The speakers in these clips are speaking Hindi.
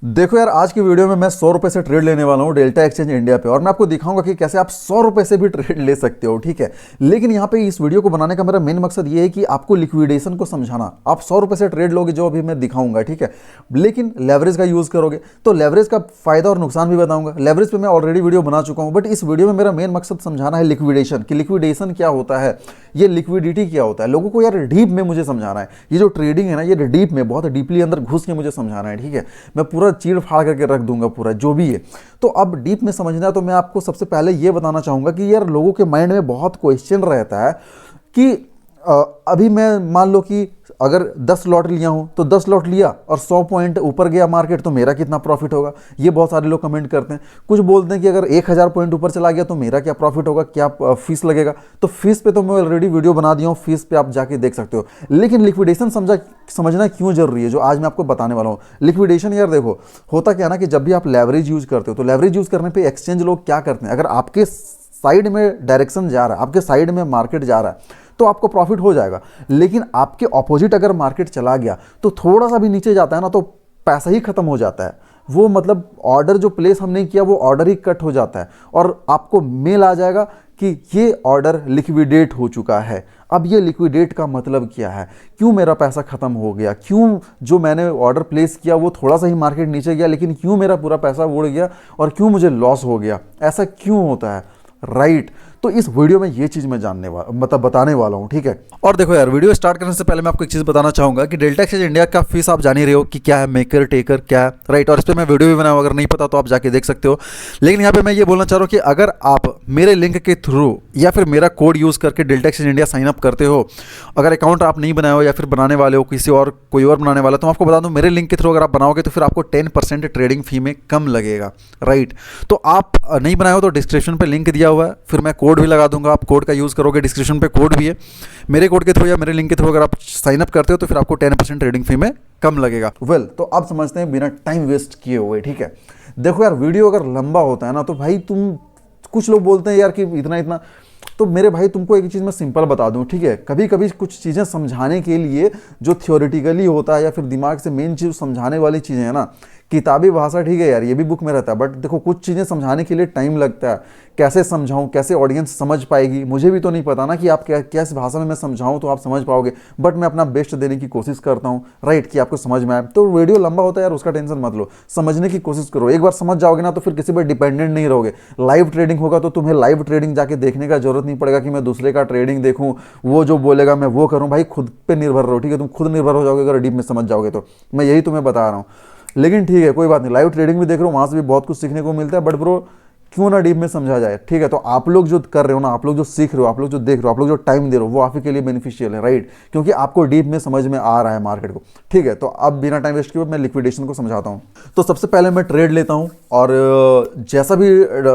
देखो यार, आज की वीडियो में मैं 100 रुपए से ट्रेड लेने वाला हूँ डेल्टा एक्सचेंज इंडिया पे, और मैं आपको दिखाऊंगा कि कैसे आप 100 रुपए से भी ट्रेड ले सकते हो। ठीक है, लेकिन यहाँ पे इस वीडियो को बनाने का मेरा मेन मकसद ये है कि आपको लिक्विडेशन को समझाना। आप 100 रुपए से ट्रेड लोगे जो अभी मैं दिखाऊंगा, ठीक है, लेकिन लेवरेज का यूज करोगे तो लेवरेज का फायदा और नुकसान भी बताऊंगा। लेवरेज पे मैं ऑलरेडी वीडियो बना चुका हूँ, बट इस वीडियो में मेरा मेन मकसद समझाना है लिक्विडेशन, कि लिक्विडेशन क्या होता है, ये लिक्विडिटी क्या होता है। लोगों को यार डीप में मुझे समझाना है। ये जो ट्रेडिंग है ना, ये डीप में, बहुत डीपली अंदर घुस के मुझे समझाना है। ठीक है, मैं पूरा चीड़ फाड़ करके रख दूंगा पूरा जो भी है। तो अब डीप में समझना है तो मैं आपको सबसे पहले ये बताना चाहूंगा कि यार लोगों के माइंड में बहुत क्वेश्चन रहता है कि अभी मैं मान लो कि अगर 10 लॉट लिया हूं तो 10 लॉट लिया और 100 पॉइंट ऊपर गया मार्केट तो मेरा कितना प्रॉफिट होगा। ये बहुत सारे लोग कमेंट करते हैं। कुछ बोलते हैं कि अगर 1000 पॉइंट ऊपर चला गया तो मेरा क्या प्रॉफिट होगा, क्या फीस लगेगा। तो फीस पे तो मैं ऑलरेडी वीडियो बना दिया हूं, फीस पे आप जाके देख सकते हो। लेकिन लिक्विडेशन समझना क्यों जरूरी है, जो आज मैं आपको बताने वाला हूँ। लिक्विडेशन यार देखो, होता क्या ना कि जब भी आप लेवरेज यूज करते हो तो लेवरेज यूज करने पर एक्सचेंज लोग क्या करते हैं, अगर आपके साइड में डायरेक्शन जा रहा है, आपके साइड में मार्केट जा रहा है तो आपको प्रॉफिट हो जाएगा। लेकिन आपके ऑपोजिट अगर मार्केट चला गया तो थोड़ा सा भी नीचे जाता है ना तो पैसा ही खत्म हो जाता है। वो मतलब ऑर्डर जो प्लेस हमने किया वो ऑर्डर ही कट हो जाता है और आपको मेल आ जाएगा कि ये ऑर्डर लिक्विडेट हो चुका है। अब ये लिक्विडेट का मतलब क्या है, क्यों मेरा पैसा खत्म हो गया, क्यों जो मैंने ऑर्डर प्लेस किया वो थोड़ा सा ही मार्केट नीचे गया लेकिन क्यों मेरा पूरा पैसा उड़ गया और क्यों मुझे लॉस हो गया, ऐसा क्यों होता है, राइट। तो इस वीडियो में ये चीज मैं बताने वाला हूँ। ठीक है, और देखो यार, वीडियो स्टार्ट करने से पहले मैं आपको एक चीज बताना चाहूंगा कि डेल्टा एक्सचेंज इंडिया का फीस आप जान ही रहे हो कि क्या है, मेकर टेकर क्या है, राइट। और इस पर मैं वीडियो भी बनाऊँ, अगर नहीं पता तो आप जाके देख सकते हो। लेकिन यहाँ पे मैं ये बोलना चाह रहा हूँ कि अगर आप मेरे लिंक के थ्रू या फिर मेरा कोड यूज करके Delta Exchange India sign up करते हो, अगर अकाउंट आप नहीं बनाए हो या फिर बनाने वाले हो, किसी और कोई और बनाने वाला, तो मैं आपको बता दूं मेरे लिंक के थ्रू अगर आप बनाओगे तो फिर आपको 10% ट्रेडिंग फी में कम लगेगा, राइट। तो आप नहीं बनाए हो तो डिस्क्रिप्शन पे लिंक दिया हुआ है, फिर मैं कोड भी लगा दूंगा, आप कोड का यूज़ करोगे, डिस्क्रिप्शन पे कोड भी है। मेरे कोड के थ्रू या मेरे लिंक के थ्रू अगर आप साइन अप करते हो तो फिर आपको 10% ट्रेडिंग फी में कम लगेगा। तो अब समझते हैं बिना टाइम वेस्ट किए हुए। ठीक है, देखो यार, वीडियो अगर लंबा होता है ना तो भाई तुम, कुछ लोग बोलते हैं यार कि इतना इतना, तो मेरे भाई तुमको एक चीज़ मैं सिंपल बता दूं। ठीक है, कभी कभी कुछ चीज़ें समझाने के लिए जो थियोरिटिकली होता है या फिर दिमाग से मेन चीज़ समझाने वाली चीज़ें हैं ना, किताबी भाषा ठीक है यार, ये भी बुक में रहता है, बट देखो कुछ चीज़ें समझाने के लिए टाइम लगता है। कैसे समझाऊं, कैसे ऑडियंस समझ पाएगी, मुझे भी तो नहीं पता ना कि आप कैस भाषा में मैं समझाऊं तो आप समझ पाओगे, बट मैं अपना बेस्ट देने की कोशिश करता हूं, राइट, कि आपको समझ में आए। तो वीडियो लंबा होता है यार, उसका टेंशन मत लो, समझने की कोशिश करो। एक बार समझ जाओगे ना तो फिर किसी पर डिपेंडेंट नहीं रहोगे। लाइव ट्रेडिंग होगा तो तुम्हें लाइव ट्रेडिंग जाके देखने का जरूरत नहीं पड़ेगा कि मैं दूसरे का ट्रेडिंग देखूं, वो जो बोलेगा मैं वो करूं। भाई खुद पे निर्भर रहो, ठीक है, तुम खुद निर्भर हो जाओगे अगर डीप में समझ जाओगे तो। मैं यही तुम्हें बता रहा हूँ। लेकिन ठीक है, कोई बात नहीं, लाइव ट्रेडिंग भी देख रहे हो, वहां से भी बहुत कुछ सीखने को मिलता है, बट ब्रो क्यों ना डीप में समझा जाए। ठीक है, तो आप लोग जो कर रहे हो ना, आप लोग जो सीख रहे हो, आप लोग जो देख रहे हो, आप लोग जो टाइम दे रहे हो, वो आप ही के लिए बेनिफिशियल है, राइट, क्योंकि आपको डीप में समझ में आ रहा है मार्केट को। ठीक है, तो अब बिना टाइम वेस्ट किए मैं लिक्विडेशन को समझाता हूँ। तो सबसे पहले मैं ट्रेड लेता हूँ और जैसा भी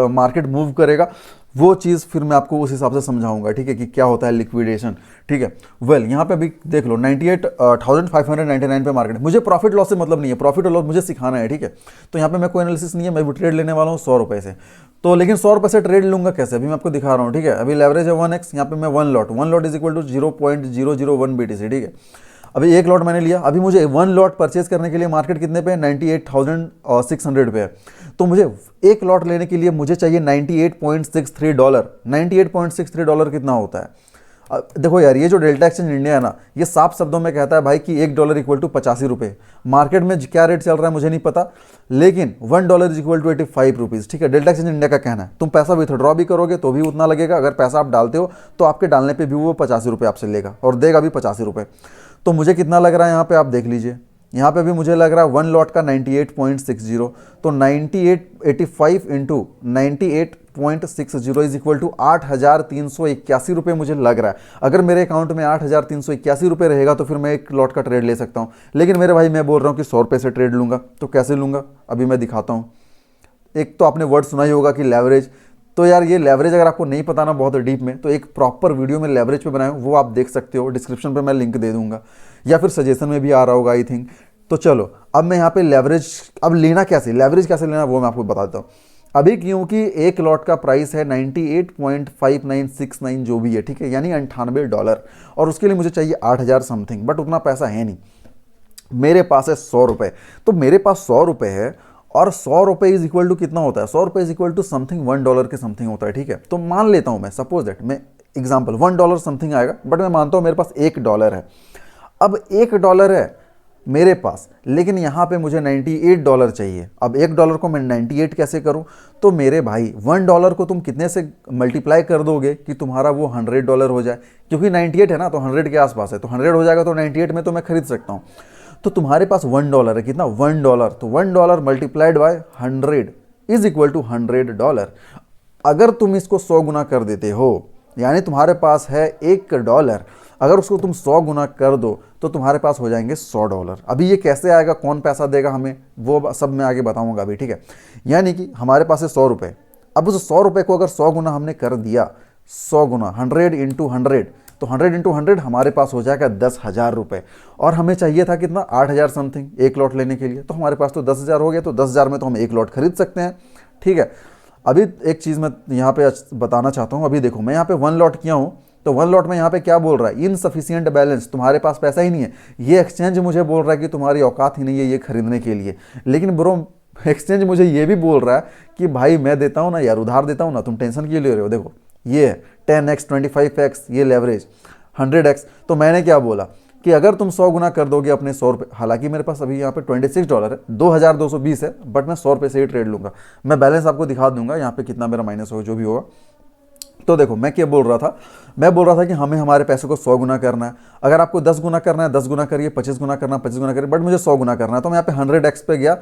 मार्केट मूव करेगा वो चीज़ फिर मैं आपको उस हिसाब से समझाऊंगा। ठीक है, कि क्या होता है लिक्विडेशन। ठीक है, यहाँ पे अभी देख लो 98,599 पे मार्केट। मुझे प्रॉफिट लॉस से मतलब नहीं है, प्रॉफिट और लॉस मुझे सिखाना है। ठीक है, तो यहाँ पे मैं कोई एनालिसिस नहीं है, मैं भी ट्रेड लेने वाला हूँ 100 रुपये से। तो लेकिन 100 रुपये से ट्रेड लूंगा कैसे, अभी मैं आपको दिखा रहा हूँ। ठीक है, अभी लेवरेज है 1x, यहाँ पे मैं one lot is equal to 0.001 BTC। ठीक है, अभी एक लॉट मैंने लिया, अभी मुझे 1 लॉट परचेज करने के लिए मार्केट कितने पे, 98,600 पे है। तो मुझे एक लॉट लेने के लिए मुझे चाहिए $98.63। $98.63 कितना होता है? देखो यार, ये जो डेल्टा एक्सचेंज इंडिया है ना, ये साफ शब्दों में कहता है भाई कि $1 इक्वल टू 85 रुपये। मार्केट में क्या रेट चल रहा है मुझे नहीं पता, लेकिन $1 इज इक्वल टू 85 रुपीज़। ठीक है, डेल्टा एक्सचेंज इंडिया का कहना है। तुम पैसा विथड्रॉ भी करोगे तो भी उतना लगेगा, अगर पैसा आप डालते हो तो आपके डालने पर भी वो 85 रुपये आपसे लेगा और देगा भी 85 रुपये। तो मुझे कितना लग रहा है यहाँ पे आप देख लीजिए, यहाँ पे भी मुझे लग रहा है 1 लॉट का 98.60। तो 85 इंटू 98.60 इज इक्वल टू 8,381 रुपये मुझे लग रहा है। अगर मेरे अकाउंट में 8,381 रुपये रहेगा तो फिर मैं एक लॉट का ट्रेड ले सकता हूँ। लेकिन मेरे भाई मैं बोल रहा हूँ कि 100 रुपये से ट्रेड लूँगा, तो कैसे लूँगा अभी मैं दिखाता हूँ। एक तो आपने वर्ड सुना ही होगा कि लेवरेज। तो यार ये लेवरेज अगर आपको नहीं पता ना बहुत डीप में, तो एक प्रॉपर वीडियो में लेवरेज पे बनाया हूं, वो आप देख सकते हो, डिस्क्रिप्शन पे मैं लिंक दे दूंगा या फिर सजेशन में भी आ रहा होगा आई थिंक। तो चलो अब मैं यहाँ पे लेवरेज, अब लेना कैसे, लेवरेज कैसे लेना वो मैं आपको बता देता हूँ। अभी क्योंकि एक लॉट का प्राइस है 98.5969 जो भी है, ठीक है, यानी $98, और उसके लिए मुझे चाहिए 8,000 समथिंग, बट उतना पैसा है नहीं। मेरे पास है 100 रुपये, तो मेरे पास 100 रुपये है और 100 रुपये इज इक्वल टू कितना होता है, 100 रुपये इज इक्वल टू समथिंग $1 के समथिंग होता है, ठीक है। तो मान लेता हूँ मैं, सपोज दैट मैं एग्जाम्पल $1 समथिंग आएगा, बट मैं मानता हूँ मेरे पास $1 है। अब $1 है मेरे पास, लेकिन यहाँ पे मुझे $98 चाहिए। अब $1 को मैं 98 कैसे करूँ, तो मेरे भाई $1 को तुम कितने से मल्टीप्लाई कर दोगे कि तुम्हारा वो $100 हो जाए, क्योंकि 98 है ना, तो 100 के आसपास है, तो 100 हो जाएगा, तो 98 में तो मैं खरीद सकता हूँ। तो तुम्हारे पास $1 है, कितना, $1, तो $1 multiplied by 100 is equal to $100। अगर तुम इसको 100 गुना कर देते हो, यानी तुम्हारे पास है $1, अगर उसको तुम 100 गुना कर दो तो तुम्हारे पास हो जाएंगे $100। अभी ये कैसे आएगा, कौन पैसा देगा हमें, वो सब मैं आगे बताऊंगा अभी, ठीक है। यानी कि हमारे पास है 100 रुपये, अब उस 100 रुपये को अगर 100 गुना हमने कर दिया, 100 गुना 100 इंटू 100, तो 100 इंटू 100 हमारे पास हो जाएगा 10,000 रुपये। और हमें चाहिए था कितना, 8,000 समथिंग एक लॉट लेने के लिए, तो हमारे पास तो 10,000 हो गया, तो 10,000 में तो हम एक लॉट खरीद सकते हैं, ठीक है। अभी एक चीज़ मैं यहाँ पे बताना चाहता हूँ। अभी देखो मैं यहाँ पे 1 लॉट किया हूँ, तो 1 लॉट में यहाँ पे क्या बोल रहा है, इनसफिशिएंट बैलेंस, तुम्हारे पास पैसा ही नहीं है। ये एक्सचेंज मुझे बोल रहा है कि तुम्हारी औकात ही नहीं है ये खरीदने के लिए, लेकिन ब्रो एक्सचेंज मुझे ये भी बोल रहा है कि भाई मैं देता हूँ ना यार, उधार देता हूँ ना, तुम टेंशन क्यों ले रहे हो। देखो ये है 10x 25x ये लेवरेज 100x। तो मैंने क्या बोला कि अगर तुम 100 गुना कर दोगे अपने 100 रुपये, हालांकि मेरे पास अभी यहाँ पे $26 है, 2,220 है, बट मैं 100 रुपये से ही ट्रेड लूँगा। मैं बैलेंस आपको दिखा दूंगा यहाँ पे कितना मेरा माइनस होगा, जो भी होगा। तो देखो मैं क्या बोल रहा था, मैं बोल रहा था कि हमें हमारे पैसे को 100 गुना करना है। अगर आपको 10 गुना करना है 10 गुना करिए, 25 गुना करना है 25 गुना करिए, बट मुझे 100 गुना करना है, तो मैं यहाँ पे 100x पे गया।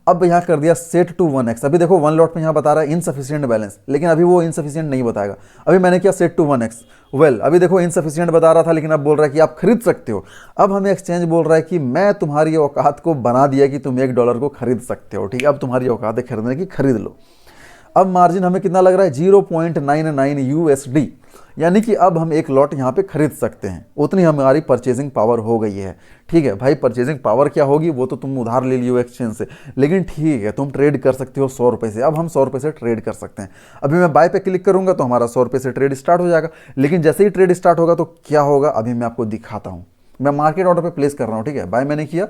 अब यहाँ कर दिया सेट टू 1x। अभी देखो 1 लॉट में यहाँ बता रहा है इनसफिशिएंट बैलेंस, लेकिन अभी वो इनसफिशिएंट नहीं बताएगा। अभी मैंने किया सेट टू 1x, वेल अभी देखो इनसफिशिएंट बता रहा था, लेकिन अब बोल रहा है कि आप खरीद सकते हो। अब हमें एक्सचेंज बोल रहा है कि मैं तुम्हारी औकात को बना दिया कि तुम $1 को खरीद सकते हो, ठीक है। अब तुम्हारी औकात है खरीदने की, खरीद लो। अब मार्जिन हमें कितना लग रहा है, 0.99 USD, यानी कि अब हम एक लॉट यहाँ पे खरीद सकते हैं, उतनी हमारी परचेजिंग पावर हो गई है, ठीक है। भाई परचेजिंग पावर क्या होगी, वो तो तुम उधार ले लियो एक्सचेंज से, लेकिन ठीक है तुम ट्रेड कर सकते हो 100 रुपये से। अब हम 100 रुपये से ट्रेड कर सकते हैं। अभी मैं बाय पे क्लिक करूंगा तो हमारा 100 रुपये से ट्रेड स्टार्ट हो जाएगा, लेकिन जैसे ही ट्रेड स्टार्ट होगा तो क्या होगा अभी मैं आपको दिखाता हूँ। मैं मार्केट ऑर्डर पर प्लेस कर रहा हूँ, ठीक है। बाय मैंने किया,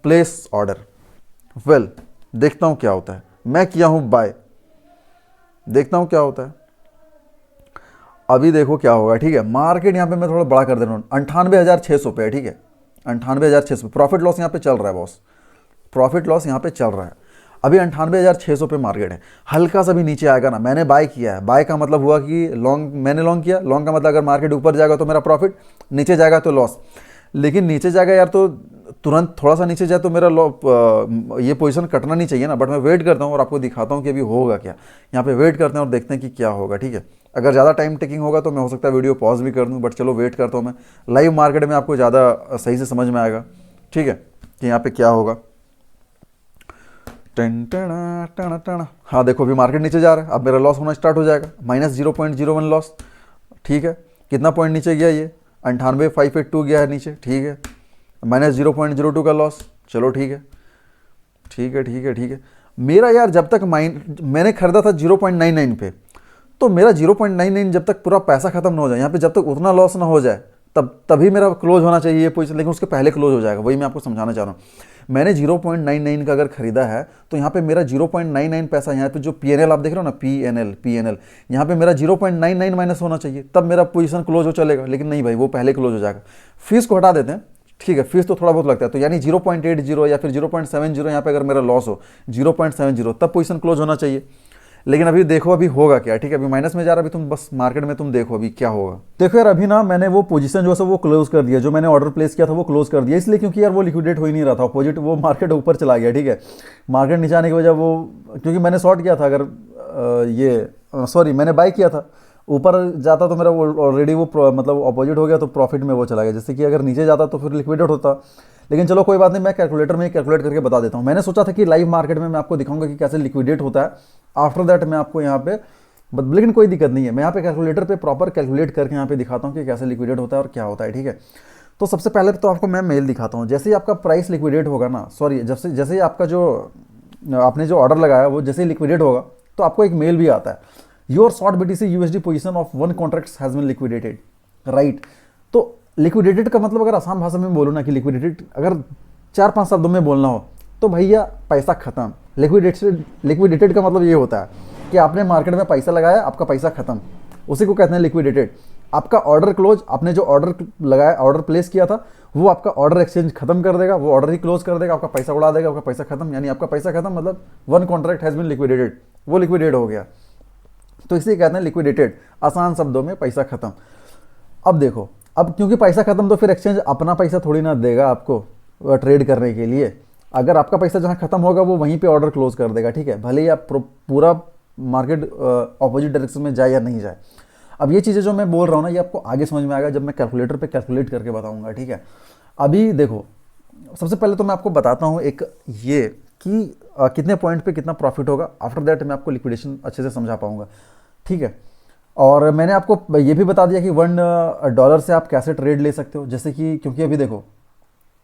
प्लेस ऑर्डर, वेल देखता हूँ क्या होता है। मैं किया हूँ बाय, देखता हूं क्या होता है। अभी देखो क्या होगा, ठीक है। मार्केट यहां पे मैं थोड़ा बड़ा कर दे रहा हूं, 98,600 पे है, ठीक है। 98,600 प्रॉफिट लॉस यहां पे चल रहा है बॉस, प्रॉफिट लॉस यहां पे चल रहा है। अभी 98,600 पे मार्केट है, हल्का सा भी नीचे आएगा ना, मैंने बाय किया है। बाय का मतलब हुआ कि लॉन्ग, मैंने लॉन्ग किया। लॉन्ग का मतलब अगर मार्केट ऊपर जाएगा तो मेरा प्रॉफिट, नीचे जाएगा तो लॉस। लेकिन नीचे जाएगा यार तो तुरंत थोड़ा सा नीचे जाए तो मेरा ये पोजीशन कटना नहीं चाहिए ना, बट मैं वेट करता हूँ और आपको दिखाता हूँ कि अभी होगा क्या। यहाँ पे वेट करते हैं और देखते हैं कि क्या होगा, ठीक है। अगर ज़्यादा टाइम टेकिंग होगा तो मैं हो सकता है वीडियो पॉज भी कर दूँ, बट चलो वेट करता हूँ मैं। लाइव मार्केट में आपको ज़्यादा सही से समझ में आएगा, ठीक है, कि यहाँ पे क्या होगा। हाँ देखो अभी मार्केट नीचे जा रहा है, अब मेरा लॉस होना स्टार्ट हो जाएगा, -0.01 लॉस, ठीक है। कितना पॉइंट नीचे गया, ये 98,582 गया है नीचे, ठीक है। -0.02 का लॉस, चलो ठीक है, ठीक है, ठीक है, ठीक है। मेरा यार जब तक मैंने खरीदा था 0.99 पे, तो मेरा 0.99 जब तक पूरा पैसा खत्म ना हो जाए, यहाँ पे जब तक उतना लॉस ना हो जाए तभी मेरा क्लोज होना चाहिए ये पोजीशन, लेकिन उसके पहले क्लोज हो जाएगा। वही मैं आपको समझाना चाह रहा हूँ। मैंने 0.99 का अगर खरीदा है तो यहाँ पे मेरा 0.99 पैसा, यहाँ पे जो PNL आप देख रहे हो ना, PNL, यहाँ पे मेरा 0.99 माइनस होना चाहिए, तब मेरा पोजीशन क्लोज हो चलेगा। लेकिन नहीं भाई, वो पहले क्लोज हो जाएगा। फीस को हटा देते हैं, ठीक है, फीस तो थोड़ा बहुत लगता है, तो यानी 0.80 या फिर 0.70 यहाँ पे अगर मेरा लॉस हो 0.70, तब पोजीशन क्लोज होना चाहिए। लेकिन अभी देखो अभी होगा क्या, ठीक है। अभी माइनस में जा रहा है, अभी तुम बस मार्केट में तुम देखो अभी क्या होगा। देखो यार अभी ना मैंने वो पोजीशन जो है वो क्लोज कर दिया, जो मैंने ऑर्डर प्लेस किया था वो क्लोज कर दिया, इसलिए क्योंकि यार वो लिक्विडेट हो ही नहीं रहा था, अपोजिट वो मार्केट ऊपर चला गया, ठीक है। मार्केट नीचे आने की वजह वो, क्योंकि मैंने शॉर्ट किया था, अगर सॉरी मैंने बाय किया था, ऊपर जाता तो मेरा वो ऑलरेडी वो मतलब अपोजिट हो गया, तो प्रॉफिट में वो चला गया। जैसे कि अगर नीचे जाता तो फिर लिक्विडेट होता। लेकिन चलो कोई बात नहीं, मैं कैलकुलेटर में कैलकुलेट करके बता देता हूँ। मैंने सोचा था कि लाइव मार्केट में मैं आपको दिखाऊंगा कि कैसे लिक्विडेट होता है, आफ्टर दैट मैं आपको यहाँ पे, लेकिन कोई दिक्कत नहीं है, मैं यहाँ पे कैलकुलेटर पे प्रॉपर कैलकुलेट करके यहाँ पे दिखाता हूँ कि कैसे लिक्विडेट होता है और क्या होता है, ठीक है। तो सबसे पहले तो आपको मैं मेल दिखाता हूँ। जैसे ही आपका प्राइस लिक्विडेट होगा ना, सॉरी जैसे ही आपका जो आपने जो ऑर्डर लगाया वो जैसे ही लिक्विडेट होगा तो आपको एक मेल भी आता है, your short BTC USD position of 1 contract has been liquidated, right. तो लिक्विडेटेड का मतलब अगर आसान भाषा में बोलो ना कि लिक्विडेटेड, अगर 4-5 शब्दों में बोलना हो तो भैया पैसा खत्म। लिक्विडेटेड का मतलब ये होता है कि आपने मार्केट में पैसा लगाया, आपका पैसा खत्म, उसी को कहते हैं लिक्विडेटेड। आपका ऑर्डर क्लोज, आपने जो ऑर्डर लगाया, ऑर्डर प्लेस किया था, वो आपका ऑर्डर एक्सचेंज खत्म कर देगा, वो ऑर्डर ही क्लोज कर देगा, आपका पैसा उड़ा देगा, आपका पैसा खत्म। यानी आपका पैसा खत्म मतलब one contract has been liquidated, वो लिक्विडेट हो गया। तो इसे कहते हैं लिक्विडेटेड, आसान शब्दों में पैसा खत्म। अब देखो, अब क्योंकि पैसा खत्म तो फिर एक्सचेंज अपना पैसा थोड़ी ना देगा आपको ट्रेड करने के लिए। अगर आपका पैसा जहाँ खत्म होगा वो वहीं पे ऑर्डर क्लोज कर देगा, ठीक है, भले ही आप पूरा मार्केट ऑपोजिट डायरेक्शन में जाए या नहीं जाए। अब ये चीज़ें जो मैं बोल रहा हूँ ना, ये आपको आगे समझ में आएगा जब मैं कैलकुलेटर पे कैलकुलेट करके बताऊंगा, ठीक है। अभी देखो, सबसे पहले तो मैं आपको बताता हूँ एक ये कि कितने पॉइंट पे कितना प्रॉफिट होगा। आफ्टर दैट मैं आपको लिक्विडेशन अच्छे से समझा पाऊंगा, ठीक है। और मैंने आपको ये भी बता दिया कि $1 से आप कैसे ट्रेड ले सकते हो। जैसे कि क्योंकि अभी देखो,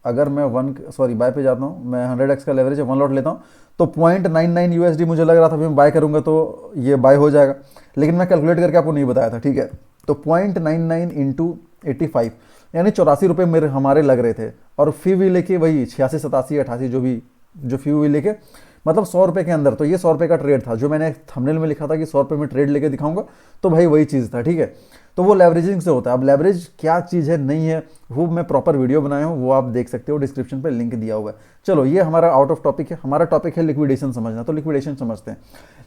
अगर मैं बाय पे जाता हूँ, मैं 100x का लेवरेज है, 1 लॉट लेता हूँ तो 0.99 USD मुझे लग रहा था, मैं बाय करूँगा तो ये बाय हो जाएगा, लेकिन मैं कैलकुलेट करके आपको नहीं बताया था, ठीक है। तो 0.99 इंटू 85 यानी 84 रुपये मेरे हमारे लग रहे थे, और फी भी लेके वही 86, 87, 88 जो फी भी लेके, मतलब 100 रुपये के अंदर। तो ये 100 रुपये का ट्रेड था, जो मैंने थंबनेल में लिखा था कि 100 रुपये में ट्रेड लेके दिखाऊंगा, तो भाई वही चीज़ था, ठीक है। तो वो लेवरेजिंग से होता है। अब लेवरेज क्या चीज़ है नहीं है वो मैं प्रॉपर वीडियो बनाया हूँ, वो आप देख सकते हो, डिस्क्रिप्शन पे लिंक दिया हुआ है। चलो, ये हमारा आउट ऑफ टॉपिक है, हमारा टॉपिक है लिक्विडेशन समझना। तो लिक्विडेशन समझते हैं।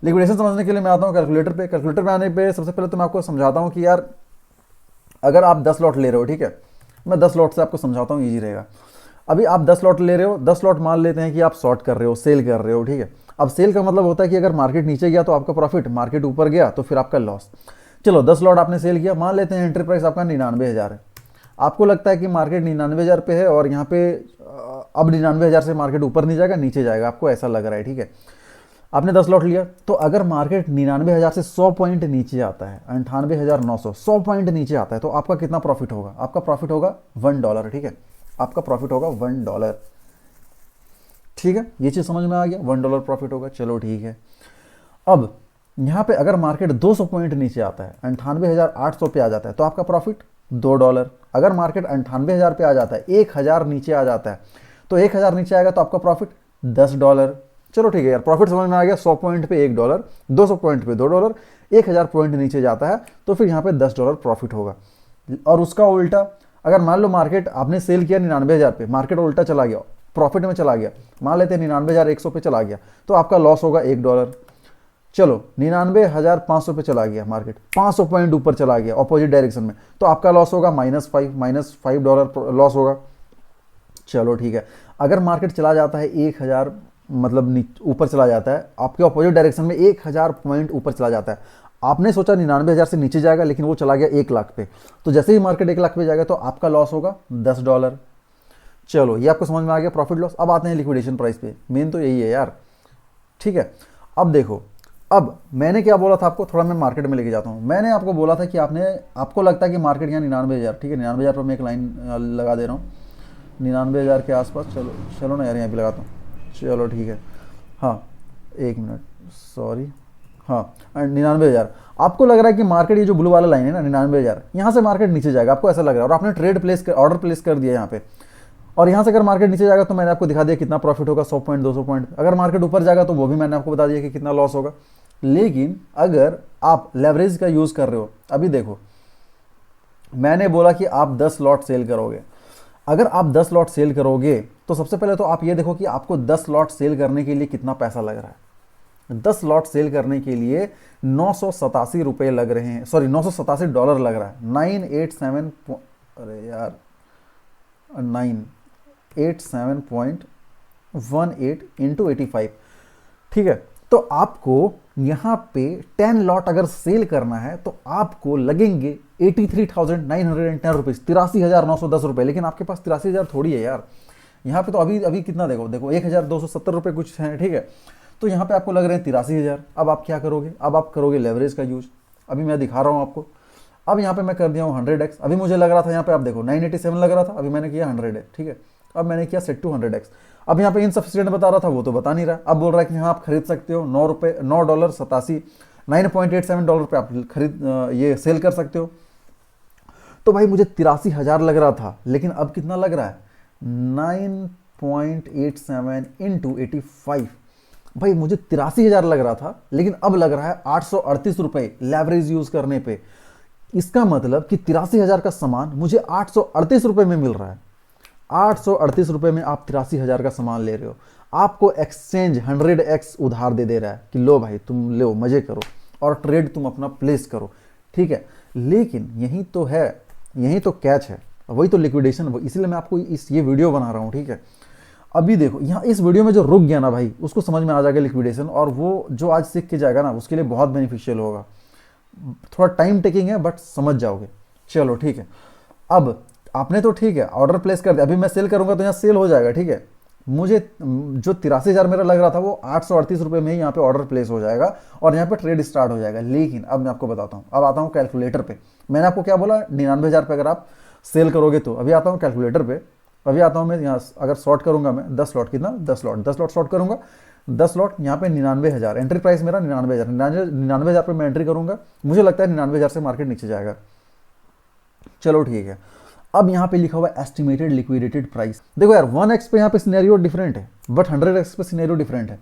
लिक्विडेशन समझने के लिए मैं आता हूँ कैलकुलेटर पे। कैलकुलेटर पे आने पे सबसे पहले तो मैं आपको समझाता हूँ कि यार अगर आप 10 लॉट ले रहे हो, ठीक है, मैं 10 लॉट से आपको समझाता हूँ, ईजी रहेगा। अभी आप 10 लॉट ले रहे हो, 10 लॉट मान लेते हैं कि आप शॉर्ट कर रहे हो, सेल कर रहे हो, ठीक है। अब सेल का मतलब होता है कि अगर मार्केट नीचे गया तो आपका प्रॉफिट, मार्केट ऊपर गया तो फिर आपका लॉस। चलो 10 लॉट आपने सेल किया, मान लेते हैं एंट्री प्राइस आपका 99,000 है। आपको लगता है कि मार्केट 99,000 पे है और यहाँ पे अब 99,000 से मार्केट ऊपर नहीं जाएगा, नीचे जाएगा, आपको ऐसा लग रहा है, ठीक है। आपने 10 लॉट लिया, तो अगर मार्केट 99,000 से 100 पॉइंट नीचे आता है, 98,900, 100 पॉइंट नीचे आता है, तो आपका कितना प्रॉफिट होगा? आपका प्रॉफिट होगा $1, ठीक है। आपका प्रॉफिट होगा $1, ठीक है। ये चीज़ समझ में आ गया, $1 प्रॉफिट होगा। चलो ठीक है। अब यहाँ पे अगर मार्केट 200 पॉइंट नीचे आता है, 98,800 पे आ जाता है, तो आपका प्रॉफिट $2। अगर मार्केट 98,000 पे आ जाता है, 1,000 नीचे आ जाता है, तो 1,000 नीचे आएगा तो आपका प्रॉफिट $10। चलो ठीक है यार, प्रॉफिट समझ में आ गया। 100 पॉइंट पे $1, 200 पॉइंट पे $2, 1,000 पॉइंट नीचे जाता है तो फिर यहाँ पे $10 प्रॉफिट होगा। और उसका उल्टा, अगर मान लो मार्केट आपने सेल किया 99,000 पे, मार्केट उल्टा चला गया, प्रॉफिट में चला गया, मान लेते हैं 99,100 पे चला गया, तो आपका लॉस होगा $1। चलो 99,500 पे चला गया मार्केट, 500 पॉइंट ऊपर चला गया ऑपोजिट डायरेक्शन में, तो आपका लॉस होगा -$5 लॉस होगा। चलो ठीक है। अगर मार्केट चला जाता है 1,000, मतलब ऊपर चला जाता है आपके ऑपोजिट डायरेक्शन में, 1,000 पॉइंट ऊपर चला जाता है, आपने सोचा 99,000 से नीचे जाएगा, लेकिन वो चला गया 1 लाख पे, तो जैसे ही मार्केट 1 लाख पे जाएगा तो आपका लॉस होगा $10। चलो ये आपको समझ में आ गया प्रॉफिट लॉस। अब आते हैं लिक्विडेशन प्राइस पे, मेन तो यही है यार, ठीक है। अब देखो, अब मैंने क्या बोला था आपको, थोड़ा मैं मार्केट में लेके जाता हूँ। मैंने आपको बोला था कि आपको लगता है कि मार्केट यहाँ 99,000, ठीक है, 99,000 पर मैं एक लाइन लगा दे रहा हूँ, 99,000 के आसपास। चलो ना यार, यहाँ पे लगाता हूँ। चलो ठीक है, हाँ 1 मिनट, सॉरी, हाँ 99,000। आपको लग रहा है कि मार्केट, ये जो ब्लू वाला लाइन है ना 99,000, यहाँ से मार्केट नीचे जाएगा, आपको ऐसा लग रहा है, और आपने ऑर्डर प्लेस कर दिया यहाँ पे, और यहाँ से अगर मार्केट नीचे जाएगा तो मैंने आपको दिखा दिया कितना प्रॉफिट होगा, 100 पॉइंट, 200 पॉइंट। अगर मार्केट ऊपर जाएगा तो वो भी मैंने आपको बता दिया कि कितना लॉस होगा। लेकिन अगर आप लेवरेज का यूज़ कर रहे हो, अभी देखो मैंने बोला कि आप 10 लॉट सेल करोगे। अगर आप 10 लॉट सेल करोगे तो सबसे पहले तो आप ये देखो कि आपको 10 लॉट सेल करने के लिए कितना पैसा लग रहा है। 10 लॉट सेल करने के लिए 987 रुपये लग रहे हैं, सॉरी $987 लग रहा है। 987, अरे यार 987.18 इंटू 85, ठीक है। तो आपको यहाँ पे 10 लॉट अगर सेल करना है तो आपको लगेंगे 83,910 रुपीज़, 83,910 रुपये। लेकिन आपके पास 83,000 थोड़ी है यार, यहाँ पे तो अभी कितना देखो 1,270 रुपये कुछ है, ठीक है। तो यहाँ पे आपको लग रहे हैं 83,000। अब आप क्या करोगे? अब आप करोगे लेवरेज का यूज। अभी मैं दिखा रहा हूँ आपको। अब यहाँ पे मैं कर दिया हूँ 100x। अभी मुझे लग रहा था यहाँ पे, आप देखो 987 लग रहा था, अभी मैंने किया 100 है, ठीक है। अब मैंने किया सेट टू 100x। अब यहाँ पे इनसफिशिएंट बता रहा था, वो तो बता नहीं रहा। अब बोल रहा है कि हाँ आप खरीद सकते हो, $9.87, $9.87 पे आप ये सेल कर सकते हो। तो भाई मुझे 83,000 लग रहा था, लेकिन अब कितना लग रहा है? 0.87 इंटू 85, भाई मुझे 83,000 लग रहा था, लेकिन अब लग रहा है 838 रुपए लेवरेज यूज करने पे। इसका मतलब कि 83,000 का सामान मुझे 838 रुपए में मिल रहा है। 838 रुपए में आप 83,000 का सामान ले रहे हो। आपको एक्सचेंज 100x उधार दे रहा है कि लो भाई तुम लो, मजे करो और ट्रेड तुम अपना प्लेस करो, ठीक है। लेकिन यही तो है, यही तो कैच है, वही तो लिक्विडेशन। इसलिए मैं आपको ये वीडियो बना रहा हूँ, ठीक है। अभी देखो यहाँ इस वीडियो में जो रुक गया ना भाई, उसको समझ में आ जाएगा लिक्विडेशन, और वो जो आज सीख के जाएगा ना उसके लिए बहुत बेनिफिशियल होगा। थोड़ा टाइम टेकिंग है बट समझ जाओगे। चलो ठीक है, अब आपने तो ठीक है ऑर्डर प्लेस कर दिया, अभी मैं सेल करूंगा तो यहाँ सेल हो जाएगा, ठीक है। मुझे जो 83,000 मेरा लग रहा था वो 838 रुपये में ही यहाँ पे ऑर्डर प्लेस हो जाएगा और यहाँ पे ट्रेड स्टार्ट हो जाएगा। लेकिन अब मैं आपको बताता हूँ, अब आता हूँ कैलकुलेटर पे। मैंने आपको क्या बोला, 99,000 पे अगर आप सेल करोगे तो। अभी आता हूँ कैलकुलेटर पे, अभी आता हूँ मैं यहाँ, अगर शॉर्ट करूंगा मैं 10 लॉट, कितना 10 लॉट शॉर्ट करूंगा, 10 लॉट यहाँ पे 99,000, एंट्री प्राइस मेरा 99,000, 99,000 पे मैं एंट्री करूंगा। मुझे लगता है 99,000 से मार्केट नीचे जाएगा। चलो ठीक है, अब यहाँ पे लिखा हुआ है एस्टिमेटेड लिक्विडेटेड प्राइस। देखो यार 1x पे यहाँ पे सिनेरियो डिफरेंट है बट 100x पे सिनेरियो डिफरेंट है।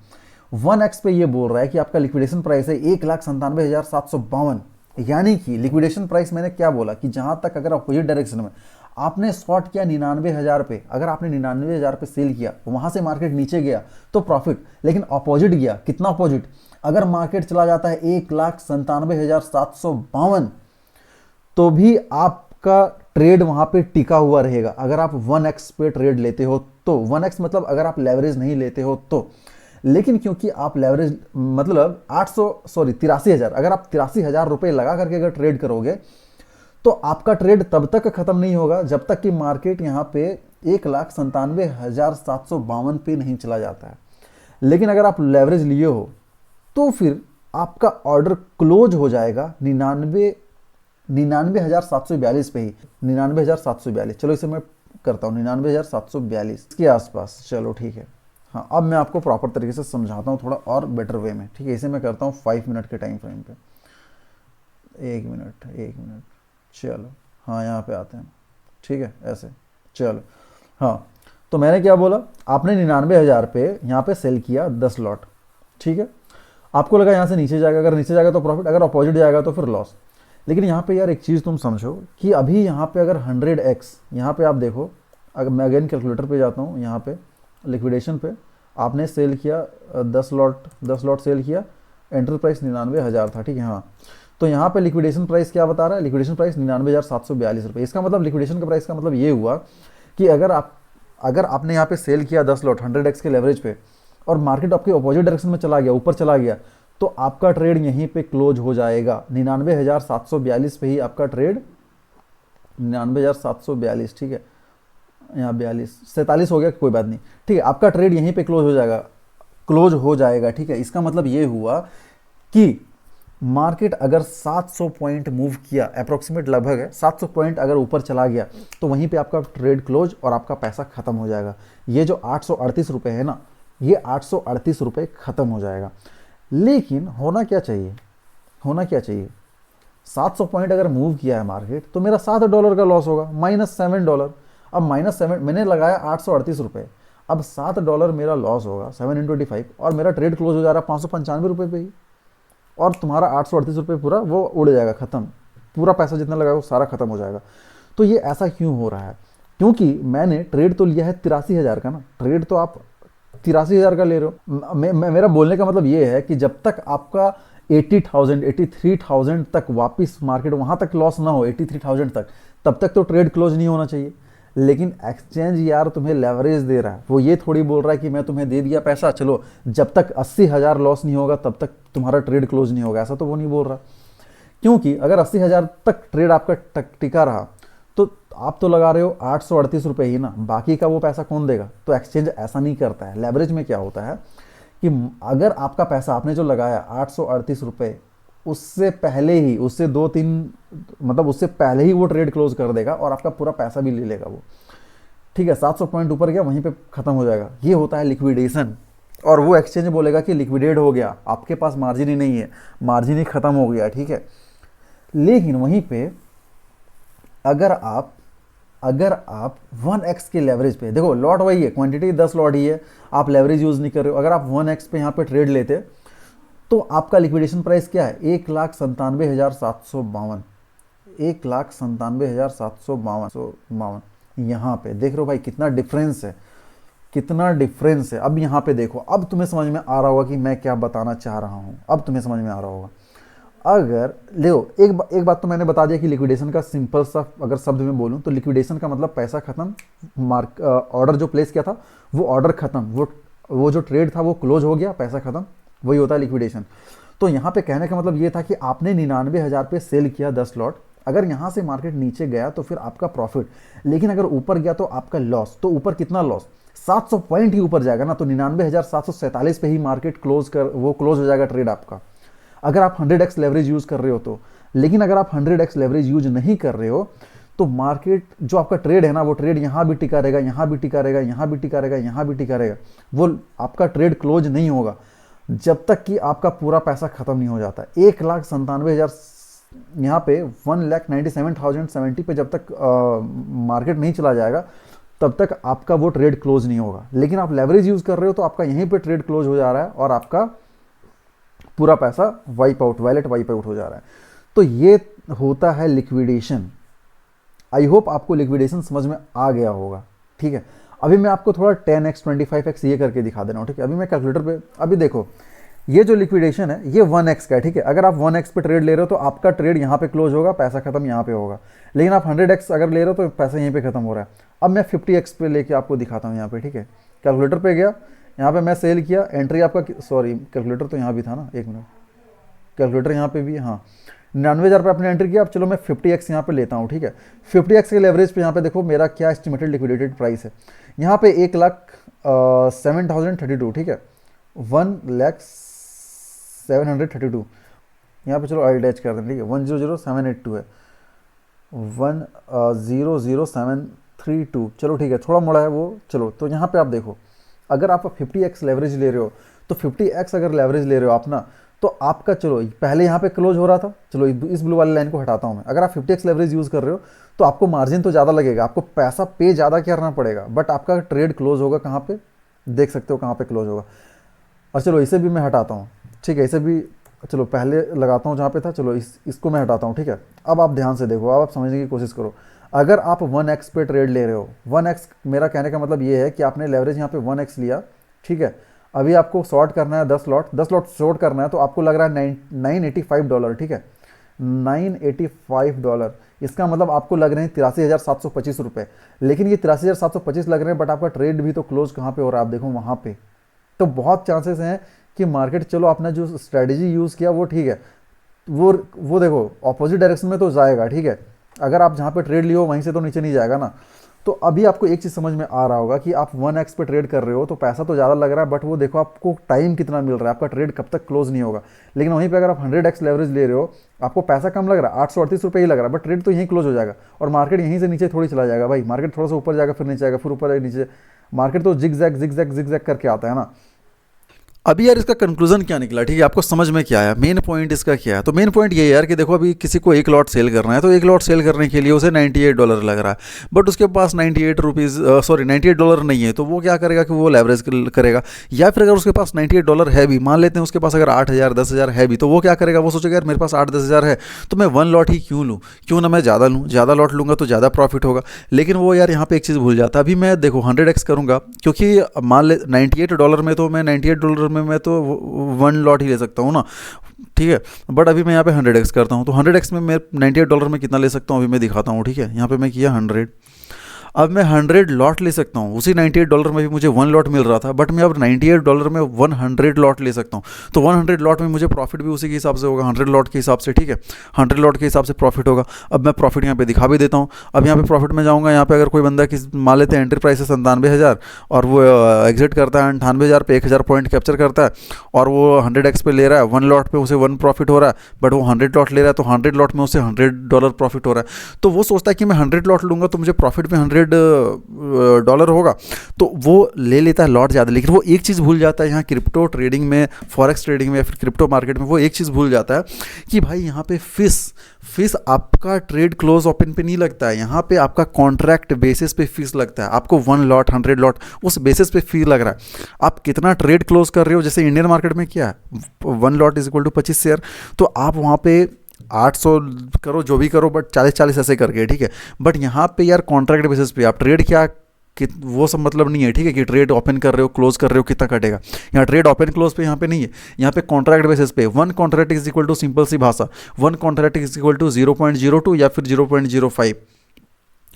1x पे ये बोल रहा है कि आपका लिक्विडेशन प्राइस है 1,97,752, यानी कि लिक्विडेशन प्राइस मैंने क्या बोला कि जहां तक अगर अपोजिट डायरेक्शन में आपने शॉर्ट किया 99,000 पे, अगर आपने 99,000 पे सेल किया, वहां से मार्केट नीचे गया तो प्रॉफिट, लेकिन अपोजिट गया, कितना अपोजिट, अगर मार्केट चला जाता है 1,97,752 तो भी आपका ट्रेड वहां पे टिका हुआ रहेगा। अगर आप 1x पे ट्रेड लेते हो तो, 1x मतलब अगर आप लेवरेज नहीं लेते हो तो। लेकिन क्योंकि आप लेवरेज मतलब 83,000, अगर आप 83,000 रुपए लगा करके अगर ट्रेड करोगे तो आपका ट्रेड तब तक खत्म नहीं होगा जब तक कि मार्केट यहाँ पे 1,97,752 पे नहीं चला जाता है। लेकिन अगर आप लेवरेज लिए हो तो फिर आपका ऑर्डर क्लोज हो जाएगा 99,742 पे ही, 99,742। चलो इसे मैं करता हूँ 99,742 के आसपास। चलो ठीक है, हाँ अब मैं आपको प्रॉपर तरीके से समझाता हूँ थोड़ा और बेटर वे में, ठीक है। इसे मैं करता हूँ 5 मिनट के टाइम फ्रेम पे, 1 मिनट, चलो हाँ यहाँ पे आते हैं, ठीक है ऐसे। चलो हाँ, तो मैंने क्या बोला, आपने 99,000 पे यहाँ पे सेल किया 10 लॉट, ठीक है। आपको लगा यहाँ से नीचे जाएगा, अगर नीचे जाएगा तो प्रॉफिट, अगर अपोजिट जाएगा तो फिर लॉस। लेकिन यहाँ पे यार एक चीज़ तुम समझो कि अभी यहाँ पे अगर 100x, यहाँ पे आप देखो, अगर मैं अगेन कैलकुलेटर पे जाता हूँ, यहाँ पे लिक्विडेशन पे आपने सेल किया 10 लॉट सेल किया, एंट्री प्राइस 99,000 था, ठीक है। हाँ, तो यहाँ पे लिक्विडेशन प्राइस क्या बता रहा है, लिक्विडेशन प्राइस 99,742 रुपये। इसका मतलब लिक्विडेशन का प्राइस का मतलब ये हुआ कि अगर आपने यहाँ पे सेल किया 10 लॉट 100x के लेवरेज पे और मार्केट आपके अपोजिट डायरेक्शन में चला गया, ऊपर चला गया, तो आपका ट्रेड यहीं पे क्लोज हो जाएगा 99,742 पे ही आपका ट्रेड, 99,742, ठीक है। यहाँ 47 हो गया, कोई बात नहीं, ठीक है। आपका ट्रेड यहीं पे क्लोज हो जाएगा, ठीक है। इसका मतलब ये हुआ कि मार्केट अगर 700 पॉइंट मूव किया, अप्रोक्सीमेट लगभग है 700 पॉइंट अगर ऊपर चला गया तो वहीं पे आपका ट्रेड क्लोज और आपका पैसा खत्म हो जाएगा। ये जो 838 रुपये है ना, ये 838 रुपये खत्म हो जाएगा। लेकिन होना क्या चाहिए, 700 पॉइंट अगर मूव किया है मार्केट तो मेरा $7 का लॉस होगा, -$7। अब -7 मैंने लगाया 838 रुपये, अब $7 मेरा लॉस होगा, 7 × 25, और मेरा ट्रेड क्लोज हो जा रहा है 595 रुपये पे ही, और तुम्हारा 838 रुपये पूरा वो उड़ जाएगा, खत्म, पूरा पैसा जितना लगाया वो सारा खत्म हो जाएगा। तो ये ऐसा क्यों हो रहा है, क्योंकि मैंने ट्रेड तो लिया है 83,000 का ना, ट्रेड तो आप 83,000 का ले रहे हो। मेरा बोलने का मतलब ये है कि जब तक आपका 80,000 83,000 तक वापस मार्केट वहां तक लॉस ना हो, 83,000 तक, तब तक तो ट्रेड क्लोज नहीं होना चाहिए। लेकिन एक्सचेंज यार तुम्हें लेवरेज दे रहा है, वो ये थोड़ी बोल रहा है कि मैं तुम्हें दे दिया पैसा, चलो जब तक 80,000 लॉस नहीं होगा तब तक तुम्हारा ट्रेड क्लोज नहीं होगा, ऐसा तो वो नहीं बोल रहा। क्योंकि अगर 80,000 तक ट्रेड आपका टिका रहा तो आप तो लगा रहे हो 838 रुपये ही ना, बाकी का वो पैसा कौन देगा। तो एक्सचेंज ऐसा नहीं करता है। लेवरेज में क्या होता है कि अगर आपका पैसा आपने जो लगाया 838 रुपये, उससे पहले ही, उससे 2-3 मतलब उससे पहले ही वो ट्रेड क्लोज कर देगा और आपका पूरा पैसा भी ले लेगा वो, ठीक है। 700 पॉइंट ऊपर गया वहीं पे खत्म हो जाएगा। ये होता है लिक्विडेशन। और वो एक्सचेंज बोलेगा कि लिक्विडेट हो गया, आपके पास मार्जिन ही नहीं है, मार्जिन ही खत्म हो गया, ठीक है। लेकिन वहीं पे अगर आप अगर आप 1x के लेवरेज पे, देखो लॉट वही है, क्वांटिटी 10 लॉट ही है, आप लेवरेज यूज़ नहीं कर रहे हो, अगर आप 1x पे यहाँ पे ट्रेड लेते तो आपका लिक्विडेशन प्राइस क्या है, 1,97,752, 1,97,752। यहाँ पे देख रहे हो भाई कितना डिफरेंस है, कितना डिफरेंस है। अब यहाँ पे देखो, अब तुम्हें समझ में आ रहा होगा कि मैं क्या बताना चाह रहा हूँ, अब तुम्हें समझ में आ रहा होगा। अगर देखो एक बात तो मैंने बता दिया कि लिक्विडेशन का सिंपल सा अगर शब्द में बोलूँ तो लिक्विडेशन का मतलब पैसा खत्म, ऑर्डर जो प्लेस किया था वो ऑर्डर खत्म, वो जो ट्रेड था वो क्लोज हो गया, पैसा खत्म, वही होता है लिक्विडेशन। तो यहाँ पे कहने का मतलब ये था कि आपने 99,000 पे सेल किया 10 लॉट, अगर यहाँ से मार्केट नीचे गया तो फिर आपका प्रॉफिट, लेकिन अगर ऊपर गया तो आपका लॉस। तो ऊपर कितना लॉस, 700 पॉइंट ही ऊपर जाएगा ना, तो 99,747 पे ही मार्केट क्लोज हो जाएगा ट्रेड आपका, अगर आप 100x लेवरेज यूज़ कर रहे हो तो। लेकिन अगर आप 100x लेवरेज यूज नहीं कर रहे हो तो मार्केट जो आपका ट्रेड है ना, वो ट्रेड यहाँ भी टिका रहेगा, यहाँ भी टिका रहेगा, यहाँ भी टिका रहेगा, यहाँ भी टिका रहेगा, वो आपका ट्रेड क्लोज नहीं होगा जब तक कि आपका पूरा पैसा खत्म नहीं हो जाता। 1,97,000 यहाँ पे 1,97,070 पे जब तक मार्केट नहीं चला जाएगा तब तक आपका वो ट्रेड क्लोज नहीं होगा। लेकिन आप लेवरेज यूज़ कर रहे हो तो आपका यहीं पे ट्रेड क्लोज हो जा रहा है और आपका पूरा पैसा वॉलेट वाइप आउट हो जा रहा है। तो ये होता है लिक्विडेशन। आई होप आपको लिक्विडेशन समझ में आ गया होगा, ठीक है। अभी मैं आपको थोड़ा 10x 25x ये करके दिखा दे रहा हूँ, ठीक है। अभी मैं कैलकुलेटर पे, अभी देखो ये जो लिक्विडेशन है ये 1x का है, ठीक है। अगर आप 1x पे ट्रेड ले रहे हो तो आपका ट्रेड यहाँ पे क्लोज होगा, पैसा खत्म यहाँ पे होगा। लेकिन आप 100x अगर ले रहे हो तो पैसा यहीं पे खत्म हो रहा है। अब मैं 50x पे लेके आपको दिखाता हूँ यहाँ पे, ठीक है। कैलकुलेटर पे गया, यहाँ पे मैं सेल किया, एंट्री आपका, सॉरी कैलकुलेटर तो यहाँ भी था ना, एक मिनट, कैलकुलेटर यहाँ पे भी, हाँ 99,000 पे आपने एंट्री किया। अब चलो मैं 50x यहाँ पे लेता हूँ, ठीक है। 50x के लेवरेज पे यहाँ पे देखो मेरा क्या एस्टिमेटेड लिक्विडेटेड प्राइस है, यहाँ पे 1,07,032, ठीक है, 1,07,32। यहाँ पे चलो अटैच कर दें, ठीक है, 1,00782 है, 1,00732, चलो ठीक है, थोड़ा मोड़ा है वो, चलो। तो यहाँ पे आप देखो, अगर आप 50x लेवरेज ले रहे हो तो 50x अगर लेवरेज ले रहे हो आप ना, तो आपका चलो पहले यहाँ पे क्लोज हो रहा था, चलो इस ब्लू वाली लाइन को हटाता हूँ मैं। अगर आप 50x लेवरेज यूज़ कर रहे हो तो आपको मार्जिन तो ज़्यादा लगेगा, आपको पैसा पे ज़्यादा करना पड़ेगा, बट आपका ट्रेड क्लोज होगा कहाँ पे, देख सकते हो कहाँ पे क्लोज होगा। और चलो इसे भी मैं हटाता हूँ, ठीक है, इसे भी चलो पहले लगाता हूँ जहाँ पे था, चलो इसको मैं हटाता हूँ, ठीक है। अब आप ध्यान से देखो, अब आप समझने की कोशिश करो। अगर आप 1x पे ट्रेड ले रहे हो, 1x मेरा कहने का मतलब ये है कि आपने लेवरेज यहाँ पे 1x लिया, ठीक है। अभी आपको शॉर्ट करना है 10 लॉट शॉर्ट करना है, तो आपको लग रहा है $985, ठीक है, $985। इसका मतलब आपको लग रहे हैं 83,725 रुपये। लेकिन ये 83,725 लग रहे हैं, बट आपका ट्रेड भी तो क्लोज कहाँ पे हो रहा है, आप देखो वहाँ पे। तो बहुत चांसेस हैं कि मार्केट, चलो आपने जो स्ट्रेटजी यूज़ किया वो ठीक है, वो देखो ऑपोजिट डायरेक्शन में तो जाएगा, ठीक है। अगर आप जहाँ पे ट्रेड लियो वहीं से तो नीचे नहीं जाएगा ना। तो अभी आपको एक चीज़ समझ में आ रहा होगा कि आप 1x पे ट्रेड कर रहे हो तो पैसा तो ज़्यादा लग रहा है, बट वो देखो आपको टाइम कितना मिल रहा है, आपका ट्रेड कब तक क्लोज नहीं होगा। लेकिन वहीं पे अगर आप 100x लेवरेज ले रहे हो, आपको पैसा कम लग रहा है, 838 रुपये ही लग रहा है, बट ट्रेड तो यहीं क्लोज हो जाएगा और मार्केट यहीं से नीचे थोड़ी चला जाएगा भाई। मार्केट थोड़ा सा ऊपर जाएगा, फिर नीचे आएगा, फिर ऊपर जाएगा, नीचे। मार्केट तो जिग जैग करके आता है ना। अभी यार इसका कंक्लूजन क्या निकला, ठीक है, आपको समझ में क्या आया, मेन पॉइंट इसका क्या है। तो मेन पॉइंट ये है यार कि देखो अभी किसी को एक लॉट सेल करना है, तो एक लॉट सेल करने के लिए उसे $98 लग रहा है, बट उसके पास $98 नहीं है, तो वो क्या करेगा कि वो लेवरेज करेगा। या फिर अगर उसके पास $98 है भी, मान लेते हैं उसके पास अगर 8,000 10,000 है भी, तो वो क्या करेगा, वो सोचेगा यार मेरे पास 8-10 हज़ार है तो मैं 1 लॉट ही क्यों लूँ, क्यों ना मैं ज़्यादा लूँ, ज़्यादा लॉट लूँगा तो ज़्यादा प्रॉफिट होगा। लेकिन वो यार यहाँ पे एक चीज़ भूल जाता है। अभी मैं देखो 100x करूँगा, क्योंकि मान ले $98 में, तो मैं $98 में मैं तो 1 लॉट ही ले सकता हूँ ना, ठीक है। बट अभी मैं यहाँ पे 100x करता हूँ, तो 100x में मैं $98 में कितना ले सकता हूँ अभी मैं दिखाता हूँ, ठीक है। यहाँ पे मैं किया 100, अब मैं 100 लॉट ले सकता हूँ। उसी $98 में भी मुझे 1 लॉट मिल रहा था, बट मैं अब $98 में 100 लॉट ले सकता हूँ। तो 100 लॉट में मुझे प्रॉफिट भी उसी के हिसाब से होगा, 100 लॉट के हिसाब से, ठीक है, 100 लॉट के हिसाब से प्रॉफिट होगा। अब मैं प्रॉफिट यहाँ पे दिखा भी देता हूँ। अब यहाँ पे प्रॉफिट में जाऊँगा, यहाँ पे अगर कोई बंदा मान लेते हैं एंट्री प्राइस है 97,000 और वो एग्जिट करता है 98,000 पे, 1,000 पॉइंट कैप्चर करता है और वो 100x पे ले रहा है, 1 लॉट पे उसे 1 प्रॉफिट हो रहा है, बट वो 100 लॉट ले रहा है, तो 100 लॉट में उसे $100 प्रॉफिट हो रहा है। तो वो सोचता है कि मैं 100 लॉट लूँगा तो मुझे प्रॉफिट में 100 $100 होगा तो वो ले लेता है लॉट ज़्यादा। लेकिन वो एक चीज़ भूल जाता है यहाँ क्रिप्टो ट्रेडिंग में, फॉरेक्स ट्रेडिंग में या फिर क्रिप्टो मार्केट में, वो एक चीज़ भूल जाता है कि भाई यहाँ पे फीस आपका ट्रेड क्लोज ओपन पे नहीं लगता है, यहाँ पे आपका कॉन्ट्रैक्ट बेसिस पे फीस लगता है। आपको 1 लॉट 100 लॉट उस बेसिस पे फी लग रहा है। आप कितना ट्रेड क्लोज कर रहे हो, जैसे इंडियन मार्केट में क्या है 1 lot is equal to 25 share, तो आप वहाँ पे 800 करो जो भी करो, बट 40-40 ऐसे करके, ठीक है। बट यहाँ पे यार कॉन्ट्रैक्ट बेसिस पे आप ट्रेड क्या कि वो सब मतलब नहीं है, ठीक है, कि ट्रेड ओपन कर रहे हो क्लोज कर रहे हो कितना कटेगा। यहाँ ट्रेड ओपन क्लोज पे यहाँ पे नहीं है, यहाँ पे कॉन्ट्रैक्ट बेसिस पे 1 contract is equal to, simple सी भाषा, 1 कॉन्ट्रैक्ट इज इक्वल टू 0.02 या फिर 0.05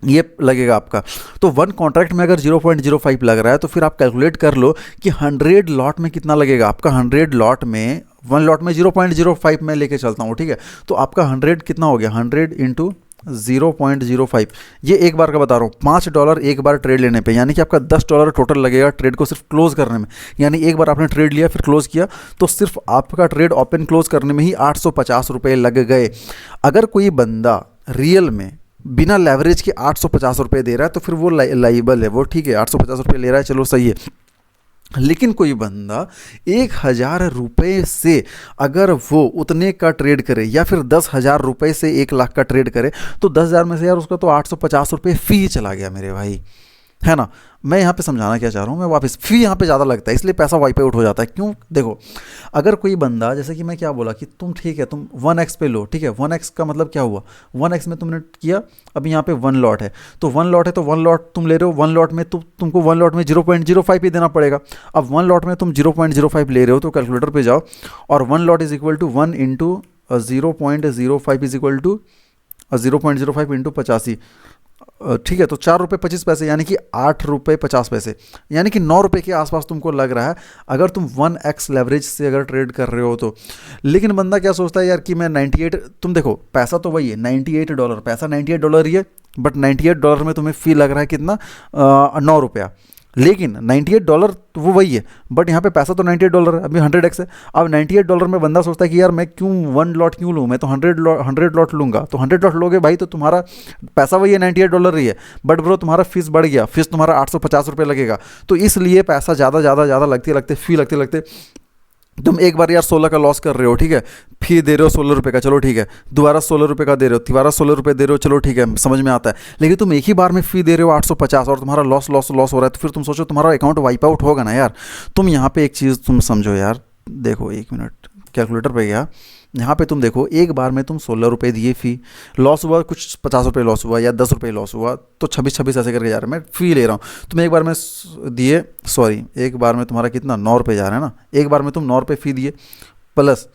ये लगेगा आपका। तो 1 कॉन्ट्रैक्ट में अगर 0.05 लग रहा है तो फिर आप कैलकुलेट कर लो कि 100 लॉट में कितना लगेगा आपका। 100 लॉट में 1 लॉट में 0.05 में लेके चलता हूँ, ठीक है, तो आपका 100 कितना हो गया, 100 इंटू 0.05, ये एक बार का बता रहा हूँ, $5 एक बार ट्रेड लेने पे, यानी कि आपका $10 टोटल लगेगा ट्रेड को सिर्फ क्लोज करने में। यानी एक बार आपने ट्रेड लिया फिर क्लोज किया तो सिर्फ आपका ट्रेड ओपन क्लोज करने में ही 850 रुपये लग गए। अगर कोई बंदा रियल में बिना लेवरेज के 850 रुपये दे रहा है तो फिर वो लाइबल है, वो ठीक है, 850 रुपये ले रहा है, चलो सही है। लेकिन कोई बंदा 1000 रुपये से अगर वो उतने का ट्रेड करे या फिर 10,000 रुपये से 1 लाख का ट्रेड करे तो 10,000 में से यार उसका तो 850 रुपये फी चला गया मेरे भाई, है ना। मैं यहाँ पे समझाना क्या चाह रहा हूँ, मैं वापस फी यहाँ पे ज़्यादा लगता है इसलिए पैसा वाइप आउट हो जाता है। क्यों, देखो अगर कोई बंदा, जैसे कि मैं क्या बोला कि तुम ठीक है तुम 1x पे लो, ठीक है, 1x का मतलब क्या हुआ, 1x में तुमने किया, अब यहाँ पे 1 लॉट है तो 1 लॉट है तो 1 लॉट तुम ले रहे हो, 1 लॉट में तुमको 1 लॉट में 0.05 ही देना पड़ेगा। अब 1 लॉट में तुम 0.05 ले रहे हो तो कैलकुलेटर पे जाओ और 1 lot is equal to 1 into 0.05 is equal to 0.05 into 85, ठीक है, तो ₹4.25 यानी कि ₹8.50, यानी कि ₹9 के आसपास तुमको लग रहा है अगर तुम 1x लेवरेज से अगर ट्रेड कर रहे हो तो। लेकिन बंदा क्या सोचता है यार कि मैं 98, तुम देखो पैसा तो वही है $98, पैसा $98 ही है, बट $98 में तुम्हें फी लग रहा है कितना, ₹9। लेकिन $98 तो वो वही है, बट यहाँ पे पैसा तो $98 है, अभी 100x है। अब $98 में बंदा सोचता है कि यार मैं क्यों 1 लॉट क्यों लूँ, मैं तो 100 लॉट लूँगा। तो 100 लॉट लोगे भाई तो तुम्हारा पैसा वही है $98 ही है, बट ब्रो तुम्हारा फीस बढ़ गया, फीस तुम्हारा 850 रुपये लगेगा। तो इसलिए पैसा ज़्यादा लगते फी लगते तुम एक बार यार 16 का लॉस कर रहे हो, ठीक है, फी दे रहे हो 16 रुपये का, चलो ठीक है, दोबारा 16 रुपये का दे रहे हो, दोबारा 16 रुपये दे रहे हो, चलो ठीक है, समझ में आता है। लेकिन तुम एक ही बार में फ़ी दे रहे हो 850 और तुम्हारा लॉस हो रहा है, तो फिर तुम सोचो तुम्हारा अकाउंट वाइप आउट होगा ना यार। तुम यहाँ पे एक चीज़ तुम समझो यार, देखो 1 मिनट कैलकुलेटर पे गया, यहाँ पे तुम देखो एक बार में तुम 16 रुपये दिए, फ़ी लॉस हुआ कुछ 50 रुपये लॉस हुआ या 10 रुपये लॉस हुआ, तो 26 ऐसे करके जा रहा है, मैं फ़ी ले रहा हूँ। तुम एक बार में दिए, सॉरी एक बार में तुम्हारा कितना ₹9 जा रहा है ना, एक बार में तुम ₹9 फ़ी दिए प्लस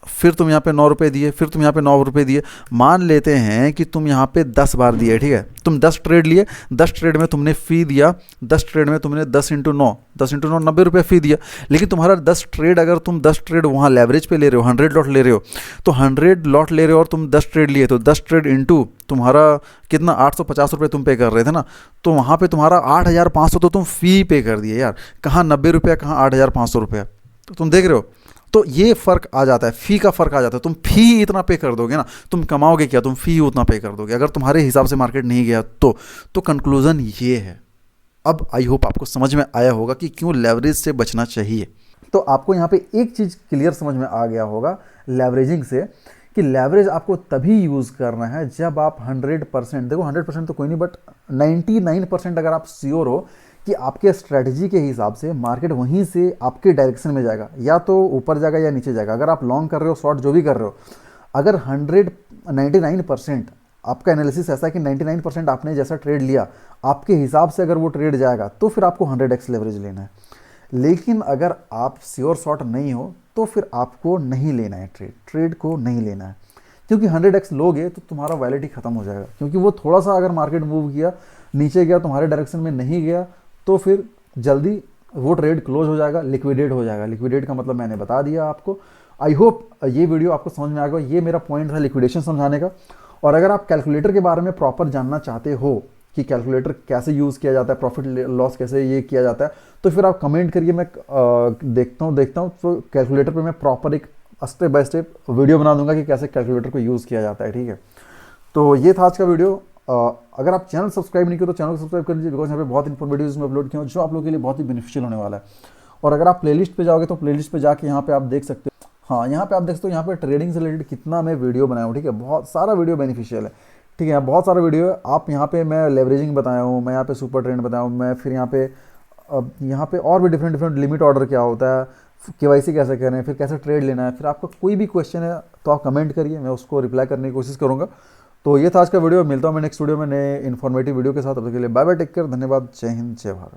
फिर तुम यहाँ पे ₹9 दिए, फिर तुम यहाँ पे ₹9 दिए। मान लेते हैं कि तुम यहाँ पे 10 बार दिए, ठीक है, तुम 10 ट्रेड लिए, 10 ट्रेड में तुमने फ़ी दिया, 10 ट्रेड में तुमने 10 इंटू 9 ₹90 फ़ी दिया। लेकिन तुम्हारा 10 ट्रेड, अगर तुम 10 ट्रेड वहाँ लेवरेज पे ले रहे हो, 100 लॉट ले रहे हो, तो 100 लॉट ले रहे हो और तुम 10 ट्रेड लिए, तो 10 ट्रेड इंटू तुम्हारा कितना 850 रुपये तुम पे कर रहे थे ना, तो वहाँ पे तुम्हारा 8,500 तो तुम फ़ी पे कर दिए यार, कहाँ ₹90 कहाँ 8,500 रुपये, तो तुम देख रहे हो। तो ये फ़र्क आ जाता है, फ़ी का फ़र्क आ जाता है। तुम फ़ी इतना पे कर दोगे ना, तुम कमाओगे क्या, तुम फ़ी उतना पे कर दोगे अगर तुम्हारे हिसाब से मार्केट नहीं गया तो कंक्लूज़न ये है। अब आई होप आपको समझ में आया होगा कि क्यों लेवरेज से बचना चाहिए। तो आपको यहाँ पे एक चीज़ क्लियर समझ में आ गया होगा लेवरेजिंग से, कि लेवरेज आपको तभी यूज़ करना है जब आप 100%, देखो 100% तो कोई नहीं, बट 99% अगर आप श्योर हो कि आपके स्ट्रेटजी के हिसाब से मार्केट वहीं से आपके डायरेक्शन में जाएगा, या तो ऊपर जाएगा या नीचे जाएगा। अगर आप लॉन्ग कर रहे हो, शॉर्ट जो भी कर रहे हो, अगर 99% आपका एनालिसिस ऐसा है कि 99% आपने जैसा ट्रेड लिया आपके हिसाब से अगर वो ट्रेड जाएगा तो फिर आपको 100x लेवरेज लेना है। लेकिन अगर आप श्योर शॉर्ट नहीं हो तो फिर आपको नहीं लेना है, ट्रेड को नहीं लेना है, क्योंकि 100x लोगे तो तुम्हारा वैलिडिटी खत्म हो जाएगा। क्योंकि वो थोड़ा सा अगर मार्केट मूव किया, नीचे गया, तुम्हारे डायरेक्शन में नहीं गया, तो फिर जल्दी वो ट्रेड क्लोज हो जाएगा, लिक्विडेट हो जाएगा। लिक्विडेट का मतलब मैंने बता दिया आपको। आई होप ये वीडियो आपको समझ में आ गया। ये मेरा पॉइंट था लिक्विडेशन समझाने का। और अगर आप कैलकुलेटर के बारे में प्रॉपर जानना चाहते हो कि कैलकुलेटर कैसे यूज़ किया जाता है, प्रॉफिट लॉस कैसे ये किया जाता है, तो फिर आप कमेंट करिए, मैं देखता हूँ तो कैलकुलेटर पर मैं प्रॉपर एक स्टेप बाय स्टेप वीडियो बना दूंगा कि कैसे कैलकुलेटर को यूज़ किया जाता है, ठीक है। तो ये था आज का वीडियो। अगर आप चैनल सब्सक्राइब नहीं किए तो चैनल को सब्सक्राइब कर लीजिए, बिकॉज यहाँ पे बहुत इंफॉर्मेटिव इसमें अपलोड किया हूँ जो आप लोगों के लिए बहुत ही बेनिफिशियल होने वाला है। और अगर आप प्लेलिस्ट पे जाओगे तो प्लेलिस्ट पे जाके यहाँ पे आप देख सकते हो, हाँ यहाँ पे आप देख सकते हो, यहाँ पे ट्रेडिंग से रिलेटेड कितना मैं वीडियो बनाया हूँ, ठीक है, बहुत सारा वीडियो बेनिफिशियल है, ठीक है, बहुत सारा वीडियो है। आप यहाँ पे मैं लेवरेजिंग बताया हूँ, मैं यहाँ पे सुपर ट्रेंड बताया हूँ, मैं फिर यहाँ पे और भी डिफरेंट डिफरेंट लिमिट ऑर्डर क्या होता है, केवाईसी कैसे करें, फिर कैसे ट्रेड लेना है, फिर आपका कोई भी क्वेश्चन है तो आप कमेंट करिए, मैं उसको रिप्लाई करने की कोशिश करूँगा। तो ये था आज का वीडियो, मिलता हूँ मैं नेक्स्ट वीडियो में नए इन्फॉर्मेटिव वीडियो के साथ। तब तक के लिए बाय बाय, टेक केयर, धन्यवाद, जय हिंद, जय भारत।